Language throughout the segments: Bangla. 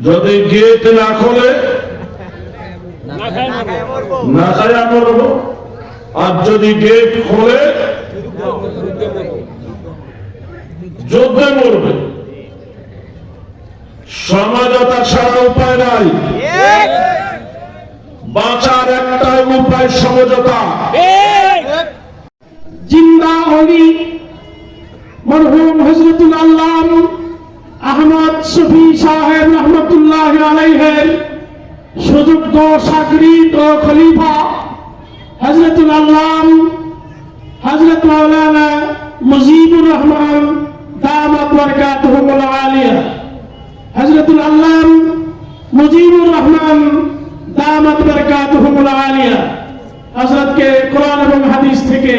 যদি গেট না খোলে না খায়া মরবো, আর যদি গেট খোলে যুদ্ধে মরবে। সমাজতা ছাড়া উপায় নাই, বাঁচার একটাই উপায় সমঝোতা। জিন্দা অলি মরহুম হযরতুল আল্লামা আহমদ শফি সাহেব রহমতুল্লাহ আলাইহির সুযোগ্য শাগরিদ ও খলিফা হযরতুল আল্লামা হযরত মাওলানা মুজিবুর রহমান দামাত বরকাতুহুল আলিয়া, হযরতুল আল্লামা মুজিবুর রহমান দামাত বরকাতুহুল আলিয়া হযরতকে কোরআন এবং হাদিস থেকে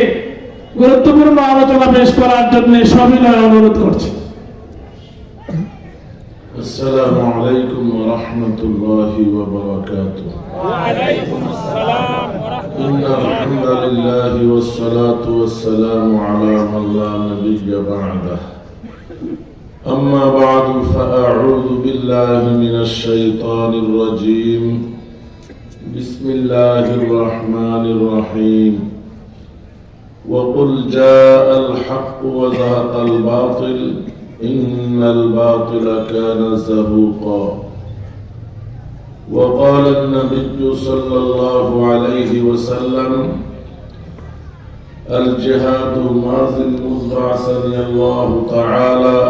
গুরুত্বপূর্ণ আলোচনা পেশ করার জন্য সবিনয় অনুরোধ করছি। আসসালামু আলাইকুম ওয়া রাহমাতুল্লাহি ওয়া বারাকাতুহু। ওয়া আলাইকুম আসসালাম ওয়া রাহমাতুল্লাহি ইন্নাল হামদালিল্লাহি ওয়াস সালাতু ওয়াস সালামু আলা মান লা নাবিয়্যা বা'দাহ। আম্মা বা'দু ফাআউযু বিল্লাহি মিনাশ শাইতানির রাজীম। বিসমিল্লাহির রাহমানির রাহিম। وقل جاء الحق وزهق الباطل إن الباطل كان زهوقا. وقال النبي صلى الله عليه وسلم الجهاد ماض منذ بعثني الله تعالى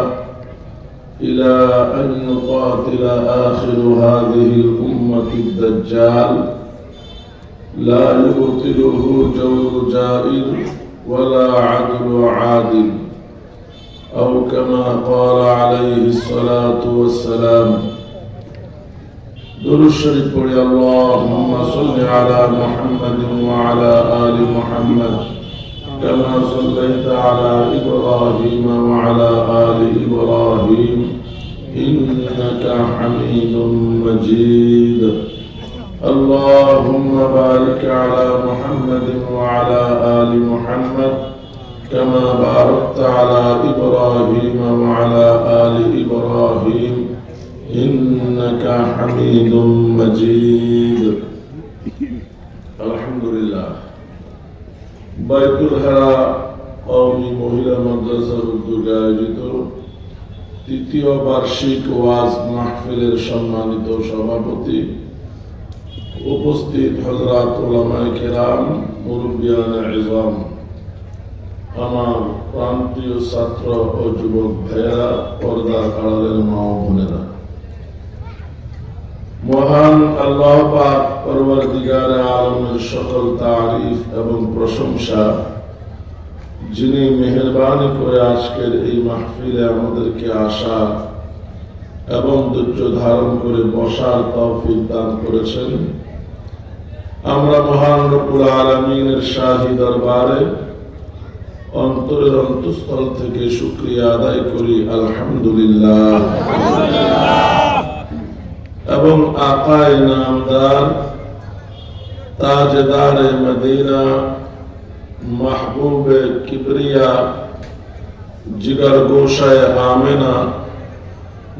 إلى أن يقاتل آخر هذه الأمة الدجال لا يبطله جور جائر ولا عدل عادل، أو كما قال عليه الصلاة والسلام. درود الشريف پڑھیں اللهم صل على محمد وعلى آل محمد كما صليت على إبراهيم وعلى آل إبراهيم إنك حميد مجيد. اللهم بارك على محمد وعلى آل محمد كما باركت على إبراهيم وعلى آل إبراهيم إنك حميد مجيد. الحمد لله. বাইতুল হারা কওমি মহিলা মাদ্রাসার উদ্যোগে আয়োজিত তৃতীয় বার্ষিক ওয়াজ মাহফিলের সম্মানিত সভাপতি, উপস্থিত হযরত উলামায়ে কেরাম, মুরব্বিয়ানে ইজম, আমার প্রান্তীয় ছাত্র ও যুবক ভাইয়েরা, পর্দার আড়ালের মা ও বোনেরা, মহান আল্লাহ পাক পরওয়ারদিগারে আলমের সকল তারিফ এবং প্রশংসা, যিনি মেহেরবানি করে আজকের এই মাহফিলে আমাদেরকে আসা এবং ধৈর্য ধারণ করে বসার তৌফিক দান করেছেন। আমরা মহান রব্বুল আলামিনের শাহী দরবারে অন্তরের অন্তঃস্থল থেকে শুকরিয়া আদায় করি, আলহামদুলিল্লাহ। এবং আকায়ে নামদার, তাজদারে মদিনা, মাহবুবে কিবরিয়া, জিগার গোশায়ে আমেনা,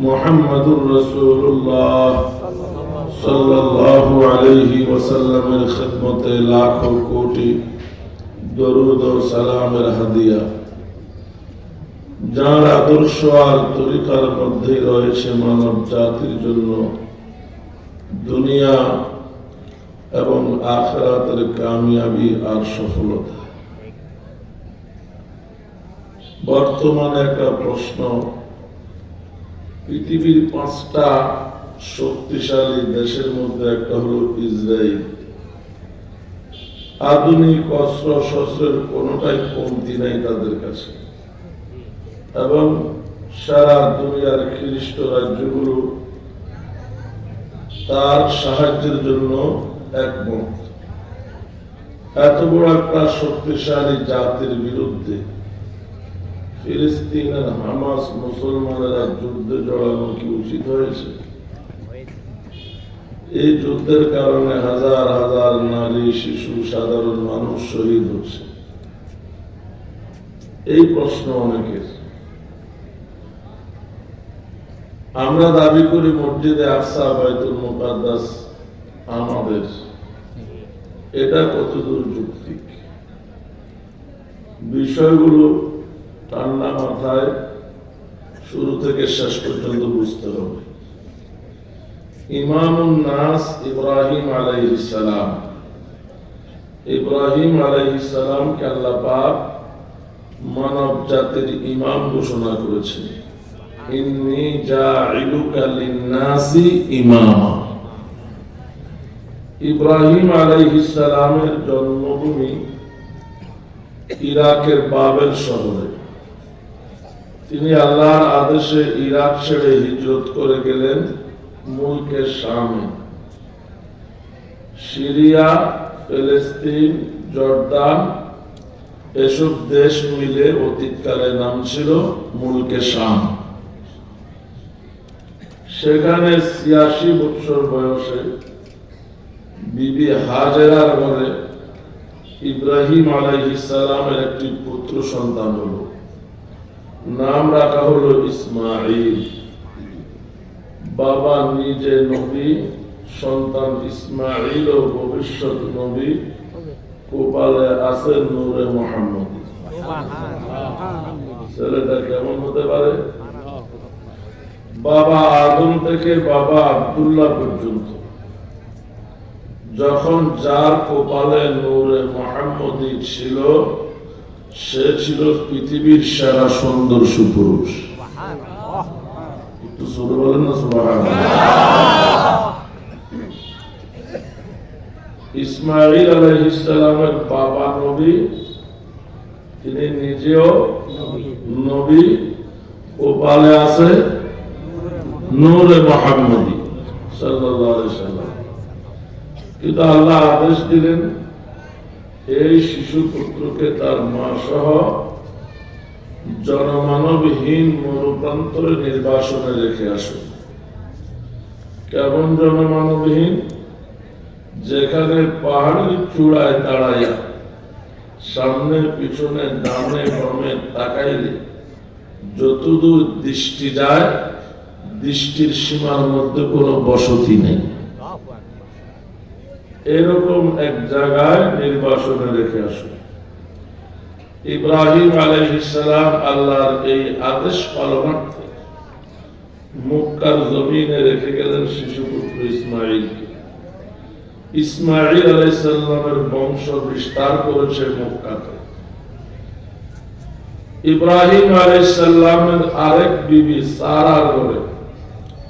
মুহাম্মাদুর রাসূলুল্লাহ সাল্লাল্লাহু আলাইহি ওয়াসাল্লামের খিদমতে লাখো কোটি দরুদ ও সালামের হাদিয়া, যার আদর্শ আর তরিকার মধ্যে রয়েছে মানব জাতির জন্য দুনিয়া এবং আখিরাতের কামিয়াবি আর সফলতা। বর্তমানে একটা প্রশ্ন, পৃথিবীর 5টা শক্তিশালী দেশের মধ্যে একটা হলো ইসরায়েল। আধুনিক অস্ত্র শস্ত্রের কোনোটাই কমতি নাই তাদের কাছে, এবং সারা দুনিয়ার খ্রিস্ট রাজ্যগুলো তার সাহায্যের জন্য একমত। এত বড় একটা শক্তিশালী জাতির বিরুদ্ধে ফিলিস্তিনের হামাস মুসলমানেরা যুদ্ধে জড়ানো কি উচিত হয়েছে? এই যুদ্ধের কারণে হাজার হাজার নারী, শিশু, সাধারণ মানুষ শহীদ হচ্ছে। এই প্রশ্ন অনেকের। আমরা দাবি করি মসজিদে আকসা বাইতুল মুকাদ্দাস আমাদের, এটা কতদূর যৌক্তিক? বিষয়গুলো ঠান্ডা মাথায় শুরু থেকে শেষ পর্যন্ত বুঝতে হবে। ইমামুন নাস ইব্রাহিম আলাইহিস সালাম, ইব্রাহিম আলাইহিস সালামকে আল্লাহ পাক মানব জাতির ইমাম ঘোষণা করেছেন, ইন্নী জাইলুকা লিন-নাসি ইমামা। ইব্রাহিম আলাইহিস সালামের জন্মভূমি ইরাকের বাবেল শহরে। তিনি আল্লাহর আদেশে ইরাক ছেড়ে হিজরত করে গেলেন মুলকে শামে। সিরিয়া, ফিলিস্তিন, জর্দান এসব দেশ মিলে অতীতকালে নাম ছিল মুলকে শাম। সেখানে ৮৬ বছর বয়সে বিবি হাজেরার ঘরে ইব্রাহিম আলাইহিস সালামের একটি পুত্র সন্তান হলো। নাম রাখা হলো ইসমাঈল। বাবা নিজে নবী, সন্তান ইসমাঈল ও ভবিষ্যৎ নবী, কপালে আছে নূরে মুহাম্মদ। ছেলেটা কেমন হতে পারে? বাবা আদম থেকে বাবা আব্দুল্লাহ পর্যন্ত, যখন যার কপালে নূরে মুহাম্মদী ছিল, সে ছিল পৃথিবীর সেরা সুন্দর সুপুরুষ। একটু জোরে বলেন না সুবহানাল্লাহ। ইসমাঈল আলাইহিস সালামের বাবা নবী, তিনি নিজেও নবী, কপালে আছে নূরে মুহাম্মদী সাল্লাল্লাহু আলাইহি সাল্লাম। কিন্তু আল্লাহ আদেশ দিলেন, এই শিশু পুত্রকে তার মা সহ জনমানবহীন মরুপ্রান্তরে নির্বাসনে রেখে আসুন। কেমন জনমানবহীন? যেখানে পাহাড়ের চূড়ায় দাঁড়াইয়া সামনে পিছনে ডানে বামে তাকাইলে যতদূর দৃষ্টি যায়, দৃষ্টির সীমার মধ্যে কোনো বসতি নেই, এরকম এক জায়গায় নির্বাসনে রেখে আসুন। ইব্রাহিম আলাইহিস সালাম আল্লাহর এই আদেশ পালনার্থে মক্কার জমিনে রেখে গেলেন শিশুপুত্র ইসমাঈলকে। ইসমাঈল আলাইহিস সালামের বংশ বিস্তার করেছে মক্কাতে। ইব্রাহিম আলাইহিস সালামের আরেক বিবি সারার ঘরে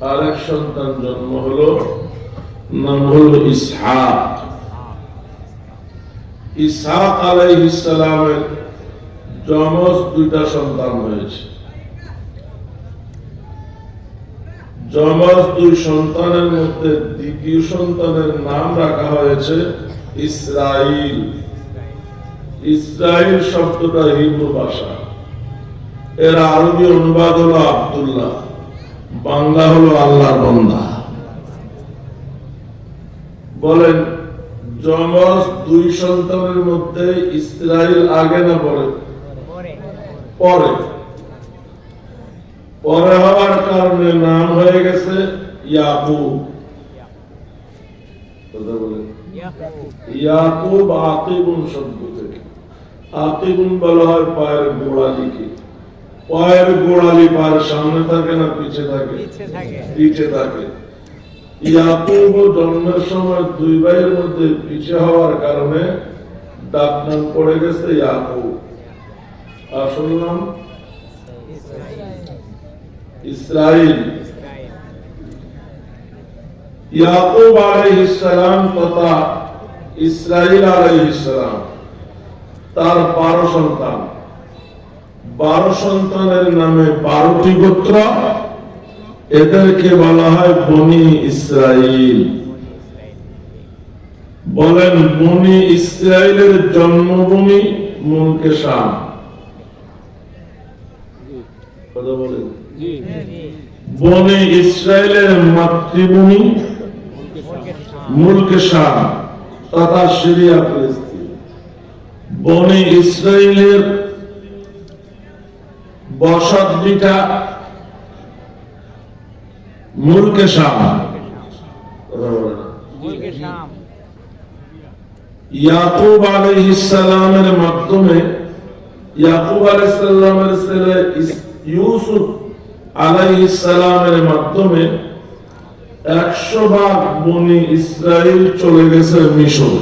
আরেক সন্তান জন্ম হলো, নাম হলো ইসহাক। ইসহাক আলাইহিস সালামের যমজ দুইটা সন্তান হয়েছে। যমজ দুই সন্তানের মধ্যে দ্বিতীয় সন্তানের নাম রাখা হয়েছে ইসরাইল। ইসরাইল শব্দটা হিব্রু ভাষা, এর আরবি অনুবাদ হলো আব্দুল্লাহ, বাংলা হলো আল্লাহর বান্দা। বলেন, যমজ দুই সন্তানের মধ্যে ইসরাইল আগে না পরে? পরে। পরে হওয়ার কারণে নাম হয়ে গেছে ইয়াকুব। কথা বলেন, ইয়াকুব আকিবুন শব্দ থেকে। আকিবুন বলা হয় পায়ের গোড়ালিকে। পায়ের গোড়ালি পায়ের সামনে থাকে না পিছে থাকে? পিছে থাকে। ইয়াকুব জন্মের সময় দুই ভাইয়ের মধ্যে পিছে হওয়ার কারণে ডাক নাম পড়ে গেছে ইয়াকুব। আসল নাম ইসরাইল। ইয়াকুব আলাইহিস সালাম তথা ইসরাইল আলাইহিস সালাম তার 12 সন্তান। 12 সন্তানের নামে 12টি গোত্র, এদেরকে বলা হয় বনি ইসরাইল। বলেন, বনি ইসরাইলের জন্মভূমি মুলকে শাম। কথা বলেন, বনি ইসরাইলের মাতৃভূমি মুলকে শাম তথা সিরিয়া ফিলিস্তিন। বনি ইসরাইলের বসত ভিটা মুলকে শাম, মুলকে শাম। ইয়াকুব আলাইহিস সালামের মাধ্যমে, ইয়াকুব আলাইহিস সালামের ছেলে ইউসুফ আলাইহিস সালামের মাধ্যমে 100 ভাগ বনি ইসরাইল চলে গেছে মিশর।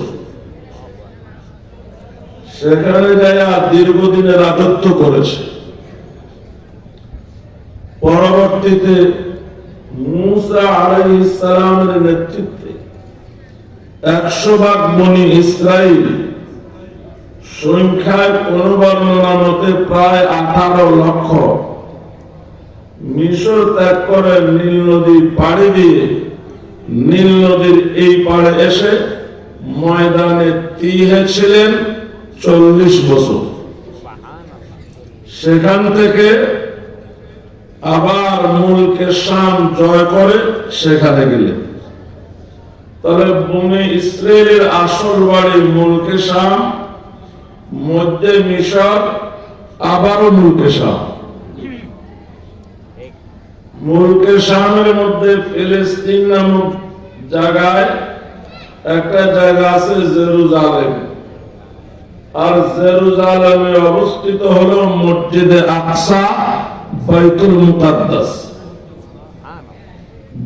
সেখানে যায়া দীর্ঘদিনের রাজত্ব করেছে। পরবর্তীতে মূসা আলাইহিস সালামের নেতৃত্বে 100 ভাগ বনি ইসরাইল, সংখ্যায় কোন বর্ণনা মতে প্রায় 18 লক্ষ, মিশর ত্যাগ করে নীল নদী পাড়ি দিয়ে নীল নদীর এই পাড়ে এসে ময়দানে তিহে ছিলেন 40 বছর। সেখান থেকে আবার মুলকে শাম জয় করে সেখানে গেলেন। তবে বনি ইসরাইলের আসল বাড়ি মুলকে শাম, মধ্যে মিশর, আবারও মুলকে শাম। মুলকে শামের মধ্যে ফিলিস্তিন নামক জায়গায় একটা জায়গা আছে জেরুজালেম, আর জেরুজালেমে অবস্থিত হলো মসজিদে আকসা, বাইতুল মুকাদ্দাস।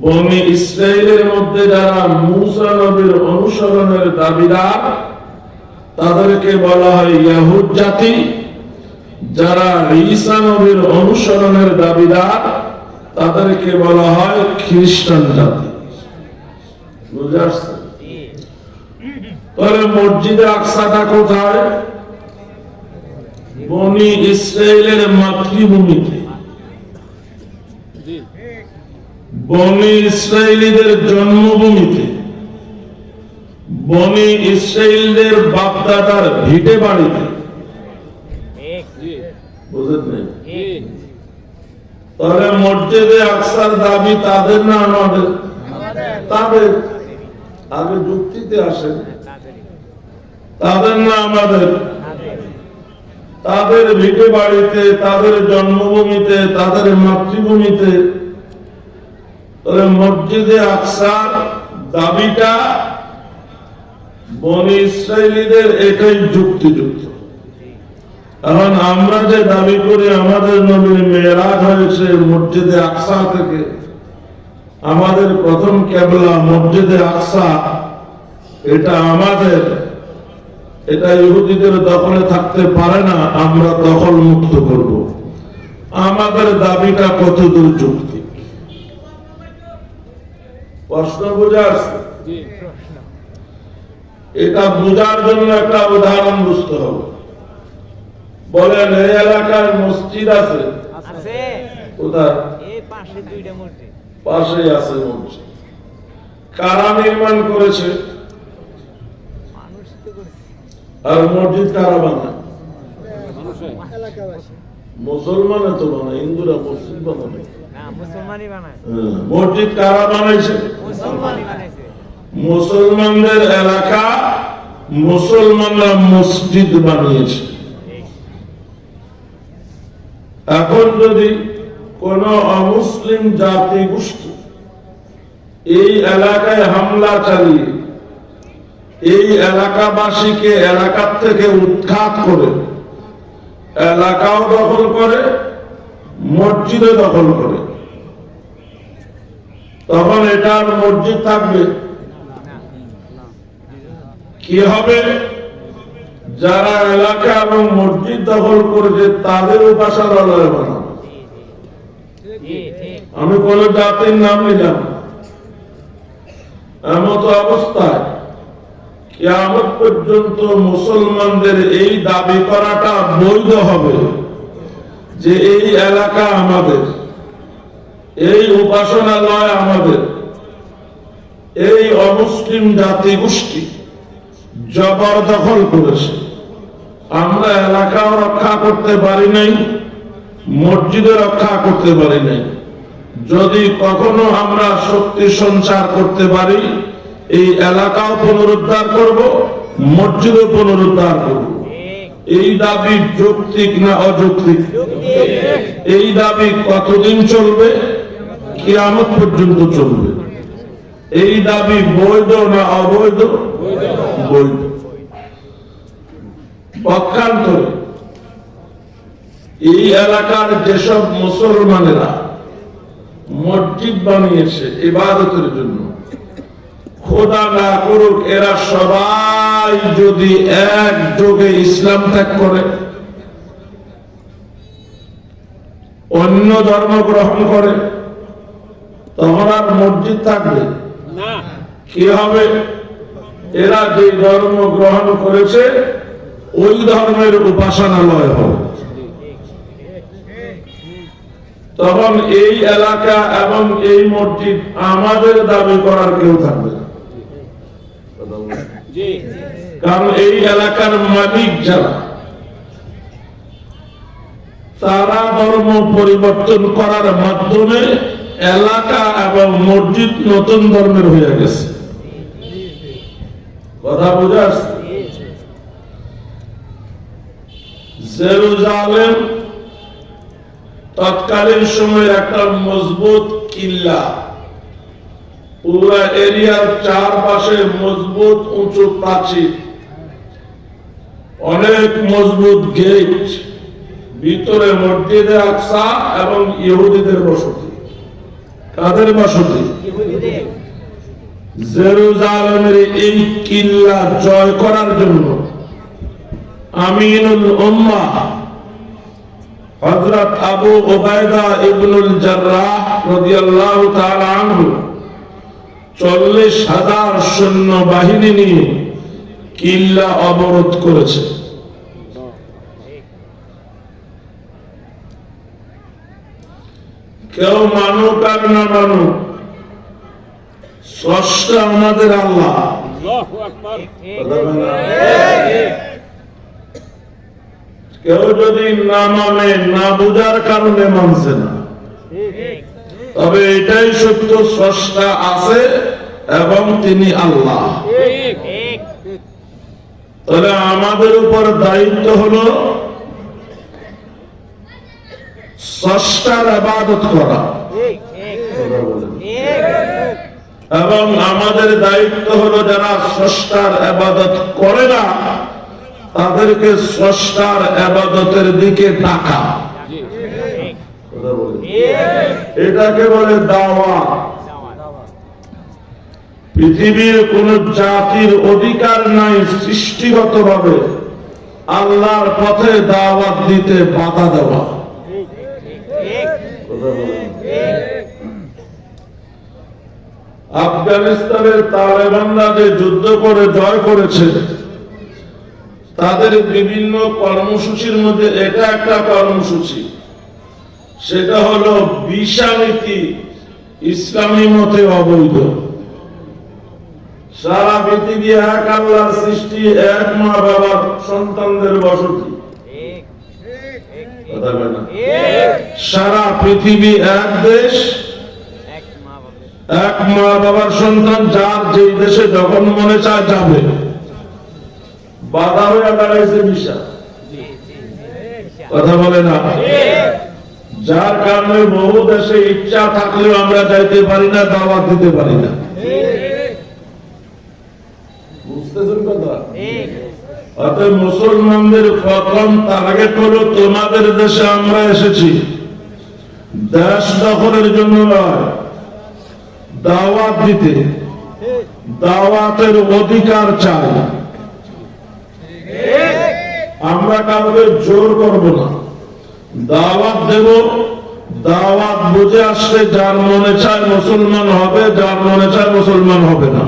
বনি ইসরাইলের মধ্যে যারা মূসা নবীর অনুসরণের দাবিদার তাদেরকে বলা হয় ইয়াহুদ জাতি, যারা ঈসা নবীর অনুসরণের দাবিদার তাদেরকে বলা হয় খ্রিস্টান জাতি। বুঝে আসছে? তাহলে মসজিদে আকসাটা কোথায়? বনি ইসরাইলের মাতৃভূমিতে, বনি ইসরাইলীদের জন্মভূমিতে, বনি ইসরাইলদের বাপদাদার ভিটে বাড়িতে। বুঝলেন? তাহলে মসজিদে আকসার দাবি তাদের না আমাদের? তাদের। আগে যুক্তিতে আসেন, তাদের না আমাদের? তাদের ভিটে বাড়িতে, তাদের জন্মভূমিতে, তাদের মাতৃভূমিতে। তবে মসজিদে আকসার দাবিটা বনি ইসরাইলীদের এটাই যুক্তিযুক্ত। এখন আমরা যে দাবি করি আমাদের নবীর মেরাজ হয়েছে মসজিদে আকসা থেকে, আমাদের প্রথম কিবলা মসজিদে আকসা, এটা আমাদের, এটা ইহুদিদের দখলে থাকতে পারে না, আমরা দখল মুক্ত করব। আমাদের দাবিটা কতদূর যুক্তি? প্রশ্ন বোঝা আছে? এটা বোঝার জন্য একটা উদাহরণ বুঝতে হবে। বলেন এই এলাকার মসজিদ আছে? কোথায়? পাশে আছে মসজিদ। কারা নির্মাণ করেছে? আর মসজিদ কারা বানায়? মুসলমান তো বানায়, হিন্দুরা মসজিদ বানায়। মসজিদ কারা বানাইছে? মুসলমানদের এলাকা, মুসলমানরা মসজিদ বানিয়েছে। এখন যদি কোন অমুসলিম জাতি গোষ্ঠী এই এলাকায় হামলা চালিয়ে এই এলাকাবাসীকে এলাকার থেকে উৎখাত করে এলাকাও দখল করে, মসজিদে দখল করে, তখন এটার মসজিদ থাকবে? কি হবে? যারা এলাকা এবং মসজিদ দখল করেছে তাদের উপাসনালয় বানাবে। আমি কোন জাতির নাম নিলাম। এমত অবস্থায় কিয়ামত পর্যন্ত মুসলমানদের এই দাবি করাটা বৈধ হবে যে এই এলাকা আমাদের, এই উপাসনালয় আমাদের। এই অমুসলিম জাতি গোষ্ঠী জবরদখল করেছে, আমরা এলাকাও রক্ষা করতে পারি নাই, মসজিদে রক্ষা করতে পারি নাই। যদি কখনো আমরা শক্তি সঞ্চার করতে পারি, এই এলাকাও পুনরুদ্ধার করব, মসজিদও পুনরুদ্ধার করব। এই দাবি যৌক্তিক না অযৌক্তিক? এই দাবি কতদিন চলবে? কিয়ামত পর্যন্ত চলবে। এই দাবি বৈধ না অবৈধ? বৈধ। পক্ষান্তরে এই এলাকার যেসব মুসলমানেরা মসজিদ বানিয়েছে ইবাদতের জন্য, খোদা না করুক এরা সবাই যদি একযোগে ইসলাম ত্যাগ করে, অন্য ধর্ম গ্রহণ করে, তখন আর মসজিদ থাকবে না। কি হবে? এরা যে ধর্ম গ্রহণ করেছে ওই ধর্মের উপাসনালয় হবে। তখন এই এলাকা এবং এই মসজিদ আমাদের দাবি করার কেউ থাকবে না। জি। কারণ এই এলাকার মালিক যারা, তারা ধর্ম পরিবর্তন করার মাধ্যমে এলাকা এবং মসজিদ নতুন ধর্মের হয়ে গেছে। কথা বোঝা আসছে? জেরুজালেম তৎকালীন সময়ের একটা মজবুত কিল্লা, পুরা এরিয়ার চারপাশে মজবুত উঁচু প্রাচীর, অনেক মজবুত গেট, ভিতরে মসজিদে আকসা এবং ইহুদিদের বসতি। কাদের বসতি? জেরুজালেমের এই কিল্লা জয় করার জন্য আমিনুল উম্মাহ হযরত আবু উবাইদা ইবনুল জাররাহ রাদিয়াল্লাহু তাআলা আনহু 40,000 সৈন্য বাহিনী নিয়ে কিল্লা অবরোধ করেছে। কেউ মানুক আর না মানুক, স্রষ্টা আমাদের আল্লাহ। আল্লাহু আকবার। কেউ যদি না মানে, না বুঝার কারণে মানছে না, তবে এটাই সত্য, স্রষ্টা আছে এবং তিনি আল্লাহ। তাহলে আমাদের উপর দায়িত্ব হলো স্রষ্টার ইবাদত করা, এবং আমাদের দায়িত্ব হলো যারা স্রষ্টার ইবাদত করে না তাদেরকে স্রষ্টার ইবাদতের দিকে ডাকা। এটাকে বলে দাওয়াত। পৃথিবীর কোন জাতির অধিকার নাই সৃষ্টিগতভাবে আল্লাহর পথে দাওয়াত দিতে বাধা দেওয়া। আফগানিস্তানের তালেবানরা যে যুদ্ধ করে জয় করেছে, তাদের বিভিন্ন কর্মসূচির মধ্যে এটা একটা কর্মসূচি, সেটা হলো ভিসা নীতি ইসলামী মতে অবৈধ। সারা পৃথিবী এক আল্লাহর সৃষ্টি, এক মা বাবার সন্তানদের বসতি। সারা পৃথিবী এক দেশ, এক মা বাবার সন্তান, যার যে দেশে যখন মনে চায় যাবে। বাধা হয়ে দাঁড়াইছে ভিসা। কথা বলে না? যার কারণে বহু দেশে ইচ্ছা থাকলেও আমরা যাইতে পারি না, দাওয়াত দিতে পারি না। বুঝতেছেন কথা? অতএব মুসলমানদের প্রথম টার্গেট হলো তোমাদের দেশে আমরা এসেছি দেশ দখলের জন্য নয়, দাওয়াত দিতে। দাওয়াতের অধিকার চাই। আমরা কাউকে জোর করব না, দাওয়াত দেব। দাওয়াত বুঝে আসলে যার মনে চায় মুসলমান হবে, যার মনে চায় মুসলমান হবে না।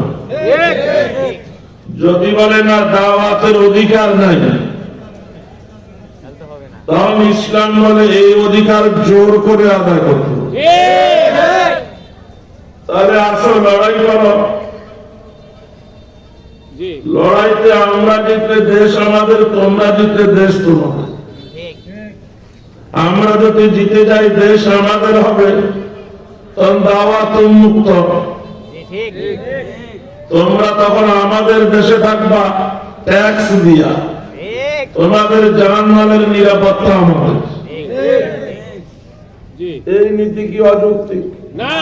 যদি বলে না দাওয়াতের অধিকার নাই, তখন ইসলাম বলে এই অধিকার জোর করে আদায় করতে হবে। তাহলে আসো, লড়াই করো। লড়াইতে আমরা জিতলে দেশ আমাদের, তোমরা জিতলে দেশ তোমাদের। আমরা যদি জিতে যাই দেশ আমাদের হবে, তখন দাওয়াত মুক্ত। তোমরা তখন আমাদের দেশে থাকবা ট্যাক্স দিয়া, তোমাদের জানমালের নিরাপত্তা আমাদের। এই নীতি কি অযৌক্তিক? না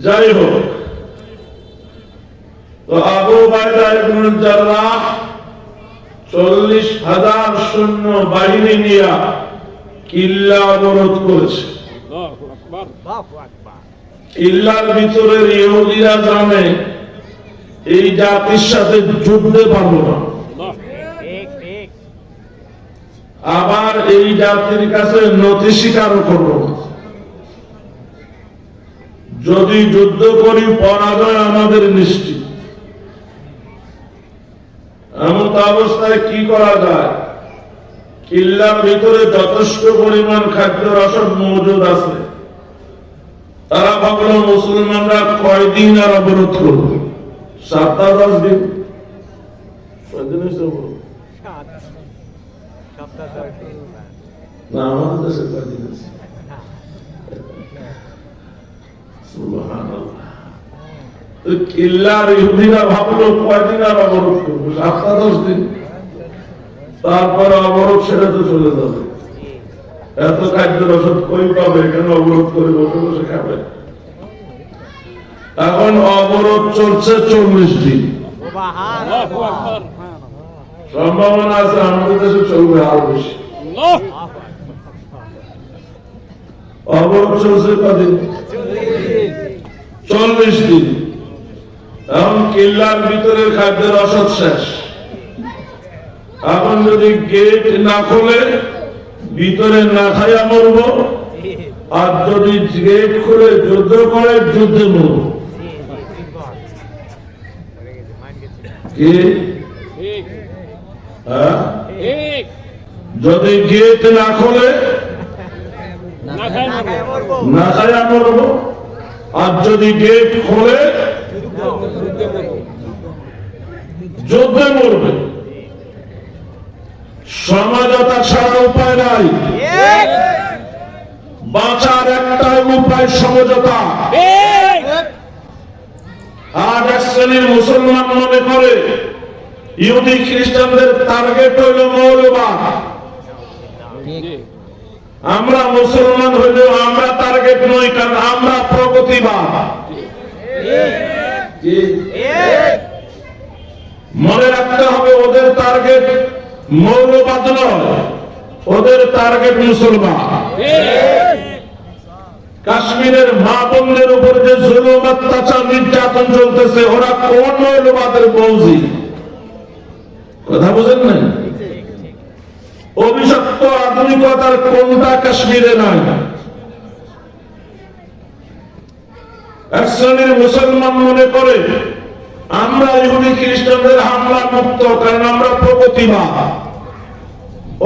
যাই হোক, তো আবু উবাইদা ইবনে জাররাহ 40,000 সৈন্য বাহিনী নিয়ে কিল্লা অবরোধ করেছে। আল্লাহু আকবার কিল্লার ভিতরের ইহুদিরা জানে এই জাতির সাথে যুদ্ধে পারবো না, আল্লাহ আবার এই জাতির কাছে নথি স্বীকারও করবো না। যদি যুদ্ধ করি পরাজয় আমাদের নিশ্চিত। এমন অবস্থায় কি করা যায়? কিল্লার ভিতরে যথেষ্ট পরিমাণ খাদ্য রসদ মজুদ আছে। তারা ভাবলো মুসলমানরা কয়দিন আর অবরোধ করবে? 7-10 দিন। কয়দিন হয়েছে অবরোধ? না, আমাদের দেশে কয়দিন আছে? সুবহানাল্লাহ। তো কিল্লার ইহুদিরা ভাবলো কয়দিন আর অবরোধ করবে? 7-10 দিন। তারপর অবরোধ ছেড়ে তো চলে যাবে। এত খাদ্য রসদ কই পাবে? কেন অবরোধ করে বসে বসে খাবে? এখন অবরোধ চলছে 40 দিন। আল্লাহু আকবার সম্ভাবনা আছে আমাদের দেশে চলবে আরো বেশি। আল্লাহ অবরোধ চলছে কদিন? 40 দিন। এখন কিল্লার ভিতরে খাদ্যের রসদ শেষ। এখন যদি গেট না খোলে ভিতরে না খাইয়া মরব, আর যদি গেট খুলে যুদ্ধ করে যুদ্ধে মরব। কি? ঠিক হ্যাঁ? ঠিক যদি গেট না খোলে না খায় মরবো না খাইয়া মরব, আর যদি গেট খোলে যুদ্ধে মরবে। সমাজতা ছাড়া উপায় নাই। বাঁচার একটাই উপায় সমঝোতা। ঠিক আজ এক শ্রেণীর মুসলমান মনে করে ইহুদি খ্রিস্টানদের টার্গেট হইল মৌলবাদ। আমরা মুসলমান হইলেও আমরা টার্গেট নই, কারণ আমরা প্রগতিবাদ। কি? মনে রাখতে হবে ওদের টার্গেট মৌলবাদ নয়, ওদের টার্গেট মুসলমান। কাশ্মীরের মা বোনদের উপর যে জুলুম অত্যাচার নির্যাতন চলতেছে, ওরা কোন মৌলবাদের বৌজি? কথা বুঝেন নাই? অভিশপ্ত আধুনিকতার কোনটা কাশ্মীরে নাই? এক শ্রেণীর মুসলমান মনে করে আমরা ইহুদি খ্রিস্টানদের হামলা মুক্ত, কারণ আমরা প্রগতিবাদ।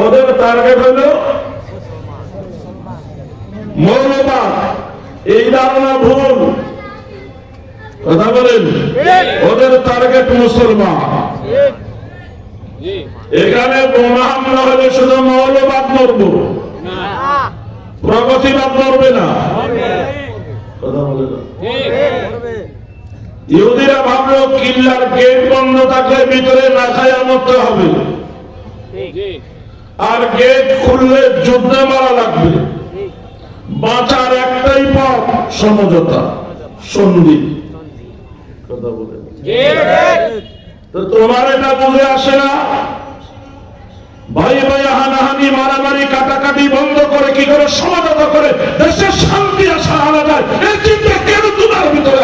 ওদের টার্গেট হল মৌলবাদ। এই ধারণা ভুল। কথা বলেন, ওদের টার্গেট মুসলমান। এখানে বোমা হামলা হলে শুধু মৌলবাদ মরব, প্রগতিবাদ মরবে না। কথা বলে না। ইহুদিরা ভাবলো কিল্লার গেট বন্ধ থাকলে ভিতরে না খাইয়া মরতে হবে, আর গেট খুললে যুদ্ধে মারা লাগবে। বাঁচার একটাই পথ সমঝোতা, সন্ধি। কথা বলে তো তোমার এটা বুঝে আসে না? ভাই ভাই হানাহানি মারামারি কাটাকাটি বন্ধ করে কি করে সমঝোতা করে দেশের শান্তি আসা আনা যায়, এই চিন্তা কেন তোমার ভিতরে